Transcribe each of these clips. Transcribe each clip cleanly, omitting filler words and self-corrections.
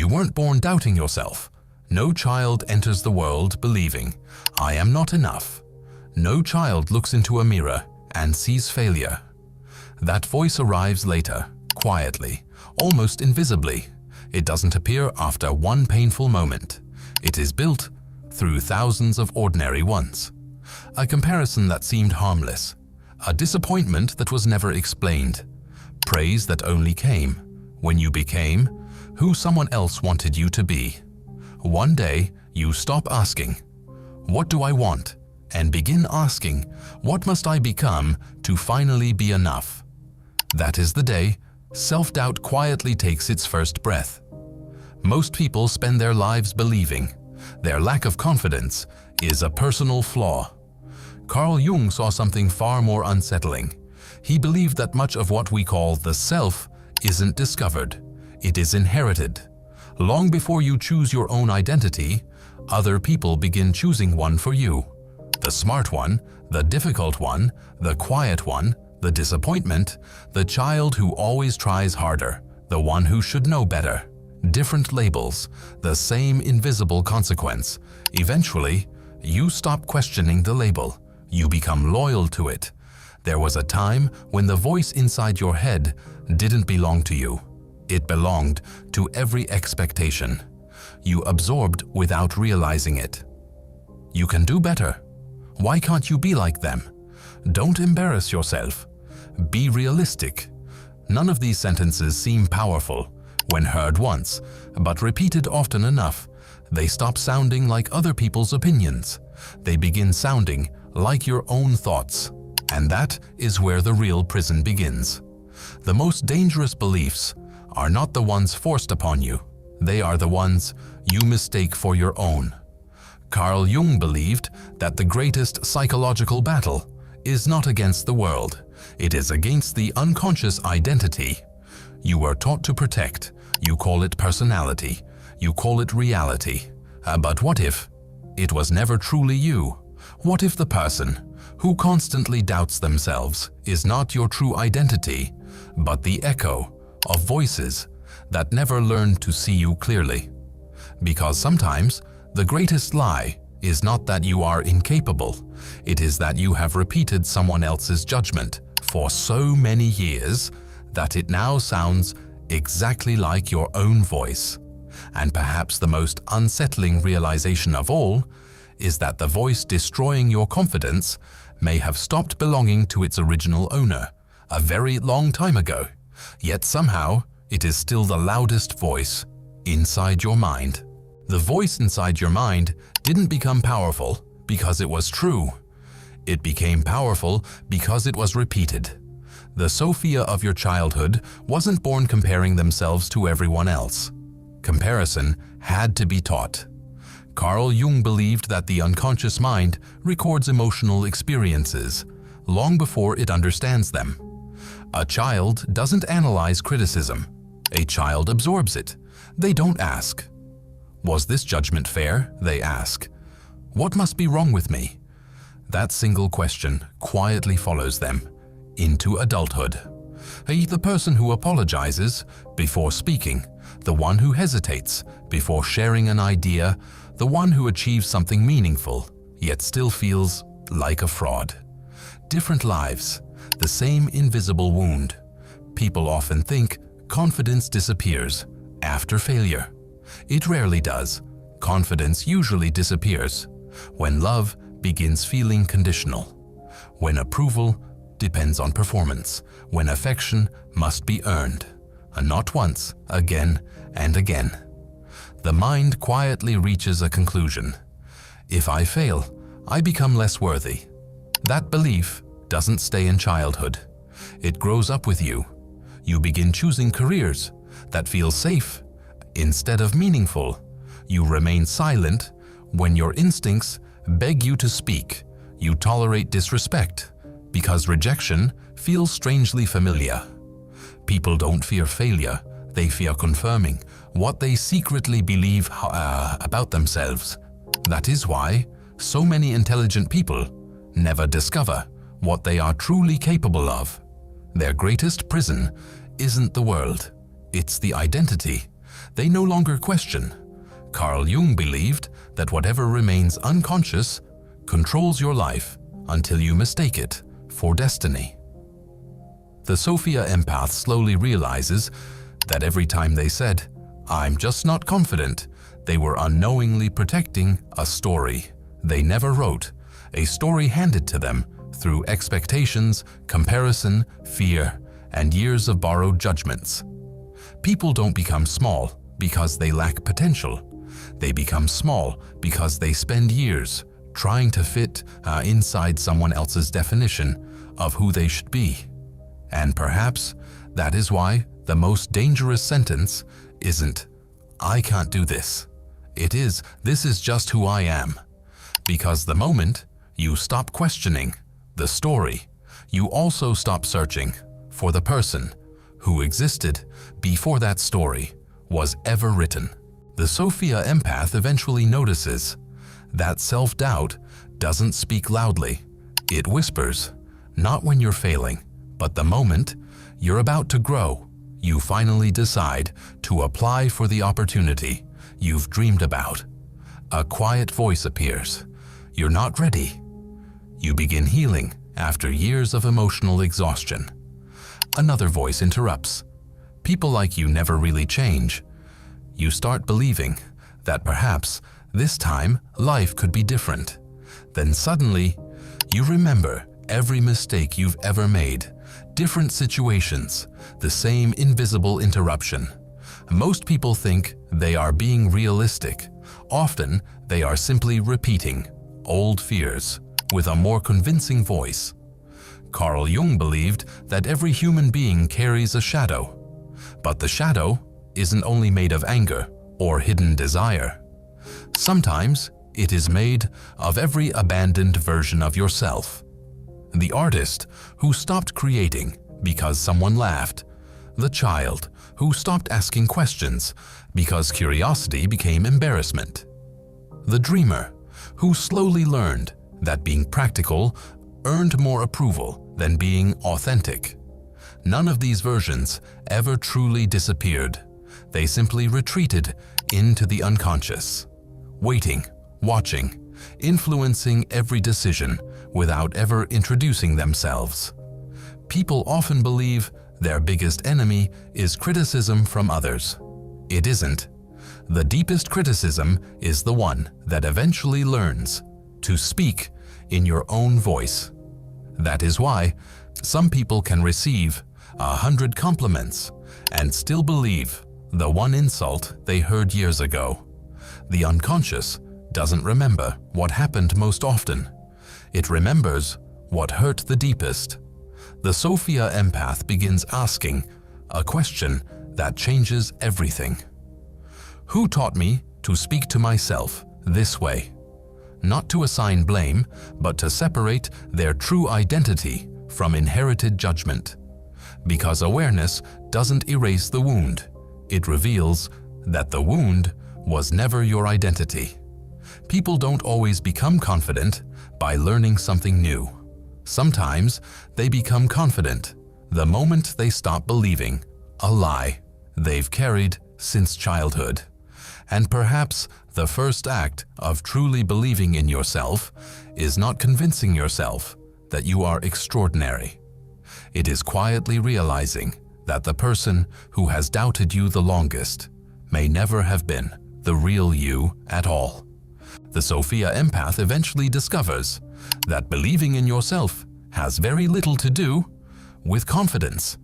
You weren't born doubting yourself. No child enters the world believing, "I am not enough." No child looks into a mirror and sees failure. That voice arrives later, quietly, almost invisibly. It doesn't appear after one painful moment. It is built through thousands of ordinary ones. A comparison that seemed harmless. A disappointment that was never explained. Praise that only came when you became who someone else wanted you to be. One day, you stop asking, "What do I want?" and begin asking, "What must I become to finally be enough?" That is the day self-doubt quietly takes its first breath. Most people spend their lives believing their lack of confidence is a personal flaw. Carl Jung saw something far more unsettling. He believed that much of what we call the self isn't discovered, it is inherited. Long before you choose your own identity, other people begin choosing one for you. The smart one, the difficult one, the quiet one, the disappointment, the child who always tries harder, the one who should know better. Different labels, the same invisible consequence. Eventually, you stop questioning the label. You become loyal to it. There was a time when the voice inside your head didn't belong to you. It belonged to every expectation. You absorbed without realizing it. You can do better. Why can't you be like them? Don't embarrass yourself. Be realistic. None of these sentences seem powerful when heard once, but repeated often enough, they stop sounding like other people's opinions. They begin sounding like your own thoughts. And that is where the real prison begins. The most dangerous beliefs are not the ones forced upon you. They are the ones you mistake for your own. Carl Jung believed that the greatest psychological battle is not against the world. It is against the unconscious identity you were taught to protect. You call it personality. You call it reality. But what if it was never truly you? What if the person who constantly doubts themselves is not your true identity, but the echo of voices that never learned to see you clearly? Because sometimes the greatest lie is not that you are incapable. It is that you have repeated someone else's judgment for so many years that it now sounds exactly like your own voice. And perhaps the most unsettling realization of all is that the voice destroying your confidence may have stopped belonging to its original owner a very long time ago, yet somehow it is still the loudest voice inside your mind. The voice inside your mind didn't become powerful because it was true. It became powerful because it was repeated. The Sophia of your childhood wasn't born comparing themselves to everyone else. Comparison had to be taught. Carl Jung believed that the unconscious mind records emotional experiences long before it understands them. A child doesn't analyze criticism. A child absorbs it. They don't ask, "Was this judgment fair?" They ask, "What must be wrong with me?" That single question quietly follows them into adulthood. The person who apologizes before speaking, the one who hesitates before sharing an idea, the one who achieves something meaningful, yet still feels like a fraud. Different lives, the same invisible wound. People often think confidence disappears after failure. It rarely does. Confidence usually disappears when love begins feeling conditional, when approval depends on performance, when affection must be earned, and not once, again and again. The mind quietly reaches a conclusion. If I fail, I become less worthy. That belief doesn't stay in childhood. It grows up with you. You begin choosing careers that feel safe instead of meaningful. You remain silent when your instincts beg you to speak. You tolerate disrespect because rejection feels strangely familiar. People don't fear failure, they fear confirming what they secretly believe about themselves. That is why so many intelligent people never discover what they are truly capable of. Their greatest prison isn't the world, it's the identity they no longer question. Carl Jung believed that whatever remains unconscious controls your life until you mistake it for destiny. The Sophia empath slowly realizes that every time they said, "I'm just not confident," they were unknowingly protecting a story they never wrote, a story handed to them through expectations, comparison, fear, and years of borrowed judgments. People don't become small because they lack potential. They become small because they spend years trying to fit inside someone else's definition of who they should be. And perhaps that is why the most dangerous sentence isn't, "I can't do this." It is, "This is just who I am." Because the moment you stop questioning the story, you also stop searching for the person who existed before that story was ever written. The Sophia empath eventually notices that self-doubt doesn't speak loudly. It whispers, not when you're failing, but the moment you're about to grow. You finally decide to apply for the opportunity you've dreamed about. A quiet voice appears. You're not ready. You begin healing after years of emotional exhaustion. Another voice interrupts. People like you never really change. You start believing that perhaps this time life could be different. Then suddenly, you remember every mistake you've ever made, different situations, the same invisible interruption. Most people think they are being realistic. Often, they are simply repeating old fears with a more convincing voice. Carl Jung believed that every human being carries a shadow, but the shadow isn't only made of anger or hidden desire. Sometimes it is made of every abandoned version of yourself. The artist who stopped creating because someone laughed. The child who stopped asking questions because curiosity became embarrassment. The dreamer who slowly learned that being practical earned more approval than being authentic. None of these versions ever truly disappeared. They simply retreated into the unconscious, waiting, watching, influencing every decision without ever introducing themselves. People often believe their biggest enemy is criticism from others. It isn't. The deepest criticism is the one that eventually learns to speak in your own voice. That is why some people can receive 100 compliments and still believe the one insult they heard years ago. The unconscious doesn't remember what happened most often. It remembers what hurt the deepest. The Sophia empath begins asking a question that changes everything. Who taught me to speak to myself this way? Not to assign blame, but to separate their true identity from inherited judgment. Because awareness doesn't erase the wound. It reveals that the wound was never your identity. People don't always become confident by learning something new. Sometimes they become confident the moment they stop believing a lie they've carried since childhood. And perhaps the first act of truly believing in yourself is not convincing yourself that you are extraordinary. It is quietly realizing that the person who has doubted you the longest may never have been the real you at all. The Sophia empath eventually discovers that believing in yourself has very little to do with confidence.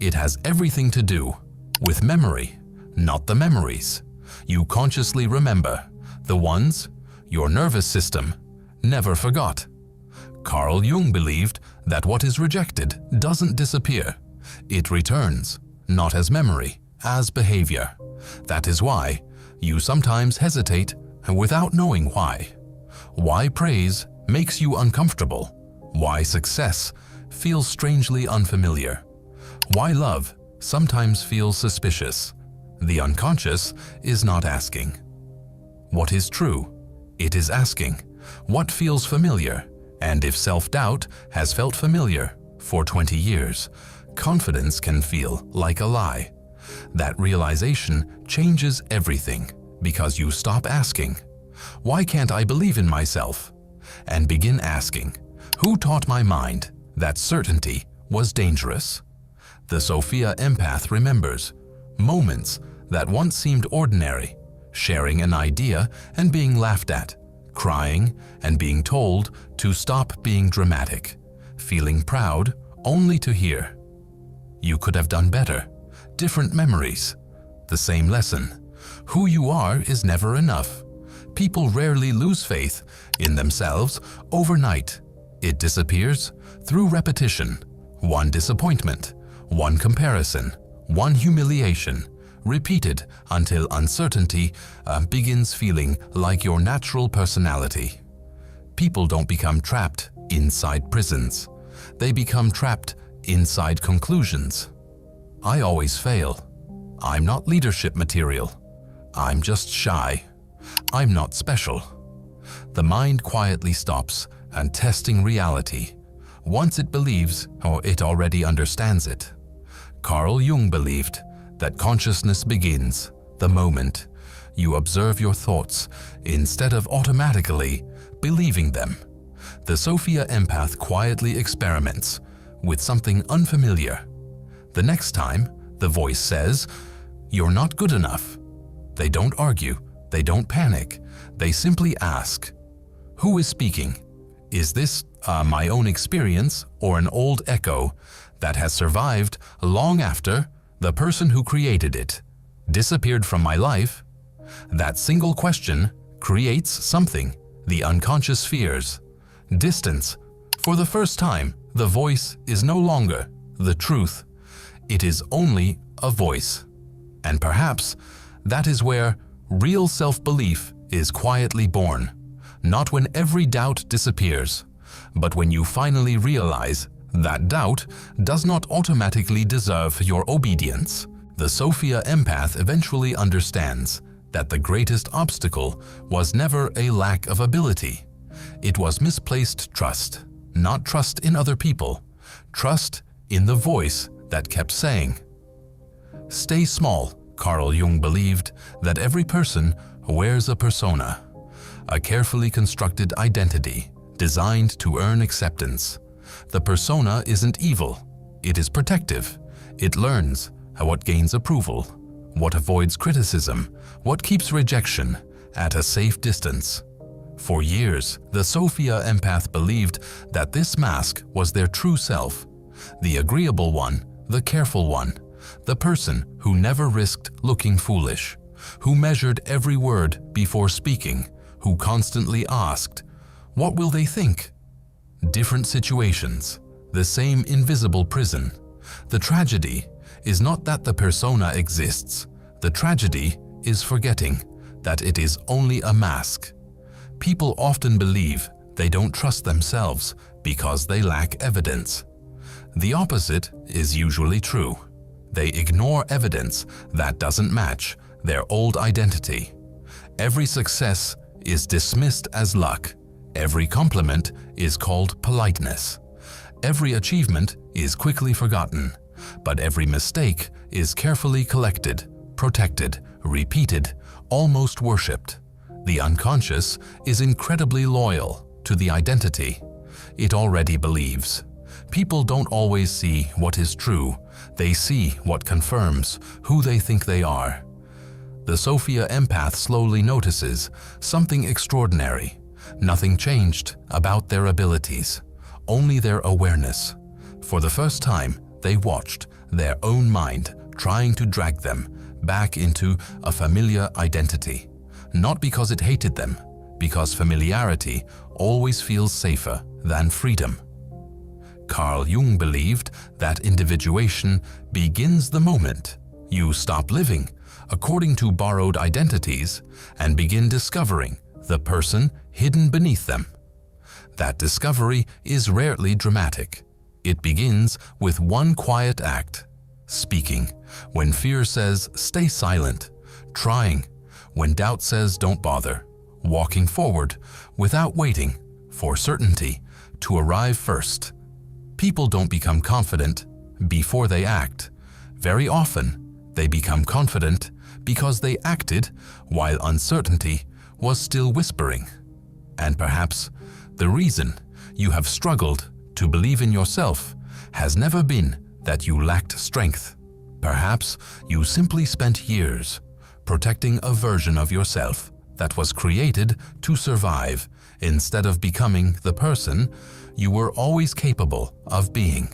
It has everything to do with memory, not the memories you consciously remember, the ones your nervous system never forgot. Carl Jung believed that what is rejected doesn't disappear. It returns, not as memory, as behavior. That is why you sometimes hesitate without knowing why. Why praise makes you uncomfortable. Why success feels strangely unfamiliar. Why love sometimes feels suspicious. The unconscious is not asking what is true. It is asking what feels familiar. And if self-doubt has felt familiar for 20 years, confidence can feel like a lie. That realization changes everything because you stop asking, "Why can't I believe in myself?" and begin asking, "Who taught my mind that certainty was dangerous?" The Sophia empath remembers moments that once seemed ordinary, sharing an idea and being laughed at, crying and being told to stop being dramatic, feeling proud only to hear, "You could have done better." Different memories, the same lesson. Who you are is never enough. People rarely lose faith in themselves overnight. It disappears through repetition. One disappointment, one comparison, one humiliation, repeated until uncertainty begins feeling like your natural personality. People don't become trapped inside prisons. They become trapped inside conclusions. I always fail. I'm not leadership material. I'm just shy. I'm not special. The mind quietly stops and testing reality. Once it believes, or it already understands it. Carl Jung believed that consciousness begins the moment you observe your thoughts instead of automatically believing them. The Sophia empath quietly experiments with something unfamiliar. The next time the voice says, "You're not good enough," they don't argue, they don't panic, they simply ask, "Who is speaking? Is this my own experience or an old echo that has survived long after the person who created it disappeared from my life?" That single question creates something the unconscious fears. Distance. For the first time, the voice is no longer the truth. It is only a voice. And perhaps that is where real self-belief is quietly born. Not when every doubt disappears, but when you finally realize that doubt does not automatically deserve your obedience. The Sophia empath eventually understands that the greatest obstacle was never a lack of ability. It was misplaced trust, not trust in other people, trust in the voice that kept saying, "Stay small." Carl Jung believed that every person wears a persona, a carefully constructed identity designed to earn acceptance. The persona isn't evil, it is protective. It learns what gains approval, what avoids criticism, what keeps rejection at a safe distance. For years, the Sophia empath believed that this mask was their true self, the agreeable one, the careful one, the person who never risked looking foolish, who measured every word before speaking, who constantly asked, "What will they think?" Different situations, the same invisible prison. The tragedy is not that the persona exists. The tragedy is forgetting that it is only a mask. People often believe they don't trust themselves because they lack evidence. The opposite is usually true. They ignore evidence that doesn't match their old identity. Every success is dismissed as luck. Every compliment is called politeness. Every achievement is quickly forgotten, but every mistake is carefully collected, protected, repeated, almost worshipped. The unconscious is incredibly loyal to the identity it already believes. People don't always see what is true, they see what confirms who they think they are. The Sophia empath slowly notices something extraordinary. Nothing changed about their abilities, only their awareness. For the first time, they watched their own mind trying to drag them back into a familiar identity. Not because it hated them, because familiarity always feels safer than freedom. Carl Jung believed that individuation begins the moment you stop living according to borrowed identities and begin discovering the person hidden beneath them. That discovery is rarely dramatic. It begins with one quiet act: speaking when fear says stay silent, trying when doubt says don't bother, walking forward without waiting for certainty to arrive first. People don't become confident before they act. Very often, They become confident because they acted while uncertainty was still whispering. And perhaps the reason you have struggled to believe in yourself has never been that you lacked strength. Perhaps you simply spent years protecting a version of yourself that was created to survive instead of becoming the person you were always capable of being.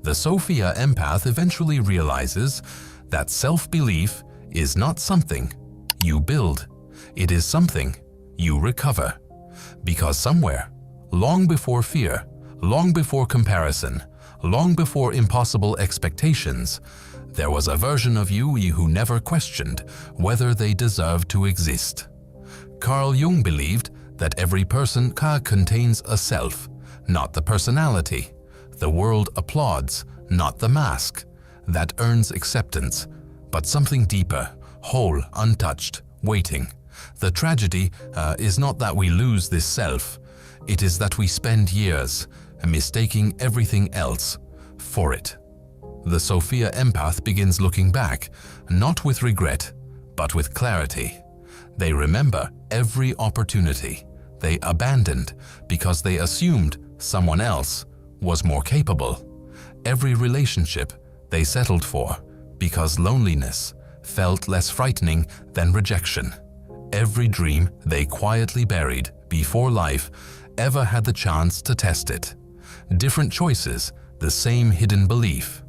The Sophia empath eventually realizes that self-belief is not something you build, it is something you recover. Because somewhere, long before fear, long before comparison, long before impossible expectations, there was a version of you who never questioned whether they deserved to exist. Carl Jung believed that every person contains a self, not the personality. The world applauds, not the mask, that earns acceptance, but something deeper, whole, untouched, waiting. The tragedy is not that we lose this self, it is that we spend years mistaking everything else for it. The Sophia empath begins looking back, not with regret, but with clarity. They remember every opportunity they abandoned because they assumed someone else was more capable. Every relationship they settled for because loneliness felt less frightening than rejection. Every dream they quietly buried before life ever had the chance to test it. Different choices, the same hidden belief.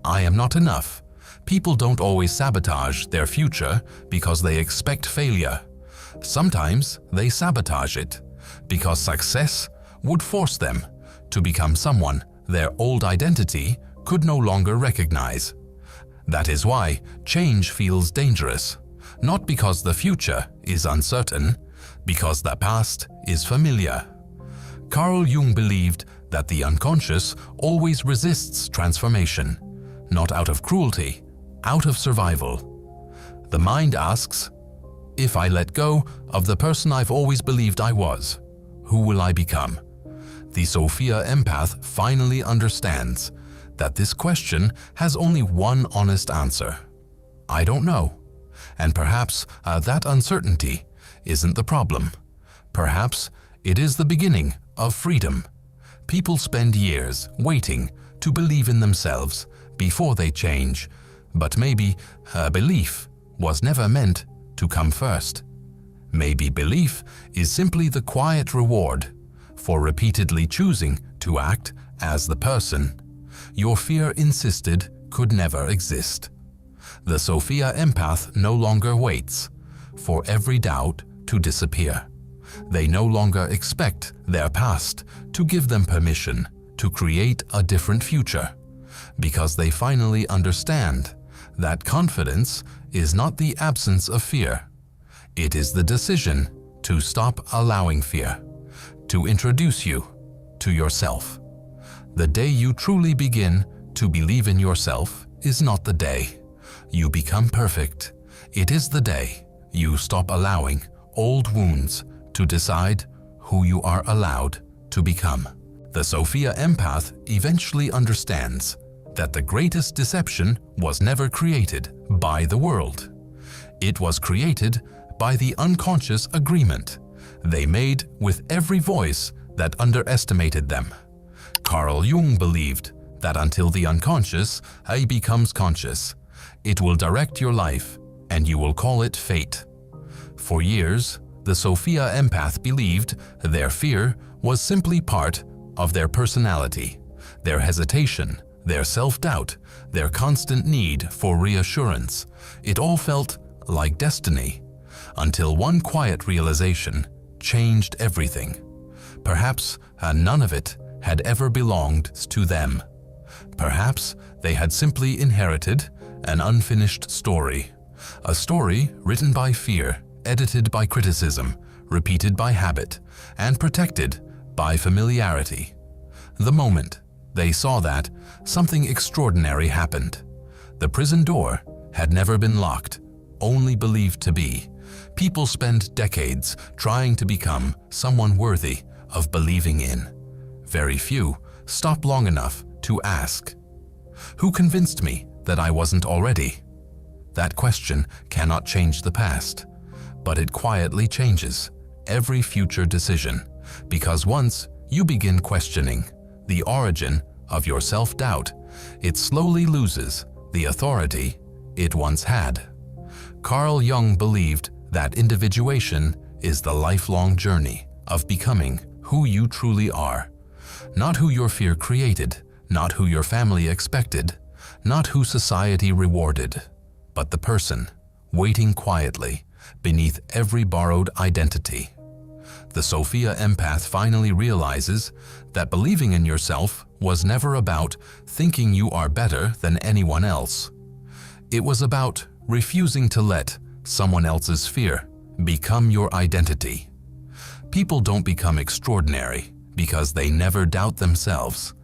I am not enough. People don't always sabotage their future because they expect failure. Sometimes they sabotage it because success would force them to become someone their old identity could no longer recognize. That is why change feels dangerous, not because the future is uncertain, because the past is familiar. Carl Jung believed that the unconscious always resists transformation, not out of cruelty, out of survival. The mind asks, if I let go of the person I've always believed I was, who will I become? The Sophia empath finally understands that this question has only one honest answer. I don't know. And perhaps that uncertainty isn't the problem. Perhaps it is the beginning of freedom. People spend years waiting to believe in themselves before they change, but maybe belief was never meant to come first. Maybe belief is simply the quiet reward for repeatedly choosing to act as the person your fear insisted could never exist. The Sophia empath no longer waits for every doubt to disappear. They no longer expect their past to give them permission to create a different future, because they finally understand that confidence is not the absence of fear. It is the decision to stop allowing fear to introduce you to yourself. The day you truly begin to believe in yourself is not the day you become perfect. It is the day you stop allowing old wounds to decide who you are allowed to become. The Sophia empath eventually understands that the greatest deception was never created by the world. It was created by the unconscious agreement they made with every voice that underestimated them. Carl Jung believed that until the unconscious becomes conscious, it will direct your life and you will call it fate. For years, the Sophia empath believed their fear was simply part of their personality, their hesitation, their self-doubt, their constant need for reassurance. It all felt like destiny, until one quiet realization changed everything. Perhaps none of it had ever belonged to them. Perhaps they had simply inherited an unfinished story, a story written by fear, edited by criticism, repeated by habit, and protected by familiarity. The moment they saw that, something extraordinary happened. The prison door had never been locked, only believed to be. People spend decades trying to become someone worthy of believing in. Very few stop long enough to ask, who convinced me that I wasn't already? That question cannot change the past, but it quietly changes every future decision, because once you begin questioning the origin of your self-doubt, it slowly loses the authority it once had. Carl Jung believed that individuation is the lifelong journey of becoming who you truly are, not who your fear created, not who your family expected, not who society rewarded, but the person waiting quietly beneath every borrowed identity. The Sophia empath finally realizes that believing in yourself was never about thinking you are better than anyone else. It was about refusing to let someone else's fear become your identity. People don't become extraordinary because they never doubt themselves.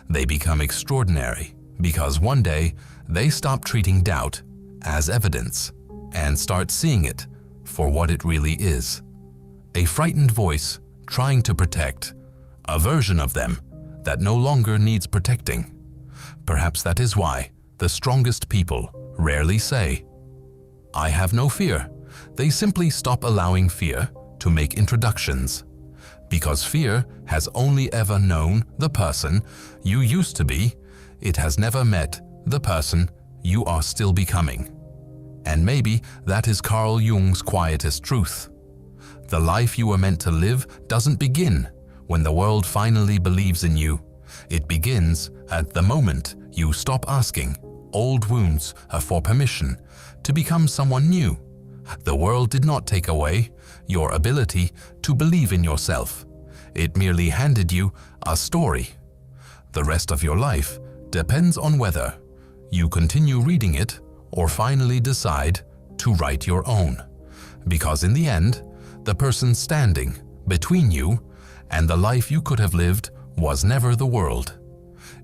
They become extraordinary because one day they stop treating doubt as evidence and start seeing it for what it really is. A frightened voice trying to protect a version of them that no longer needs protecting. Perhaps that is why the strongest people rarely say, "I have no fear." They simply stop allowing fear to make introductions, because fear has only ever known the person you used to be. It has never met the person you are still becoming. And maybe that is Carl Jung's quietest truth. The life you were meant to live doesn't begin when the world finally believes in you. It begins at the moment you stop asking old wounds for permission to become someone new. The world did not take away your ability to believe in yourself. It merely handed you a story. The rest of your life depends on whether you continue reading it or finally decide to write your own. Because in the end, the person standing between you and the life you could have lived was never the world.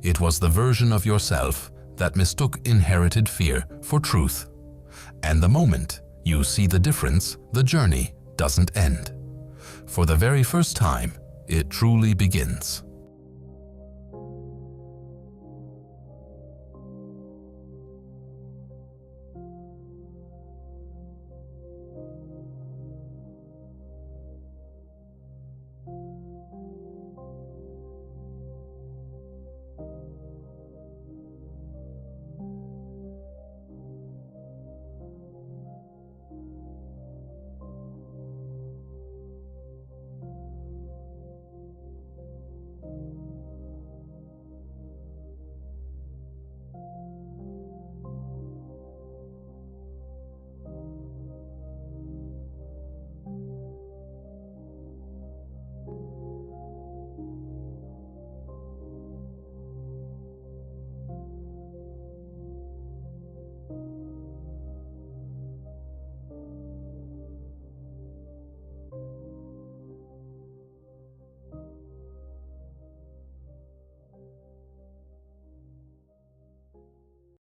It was the version of yourself that mistook inherited fear for truth. And the moment you see the difference, the journey doesn't end. For the very first time, it truly begins.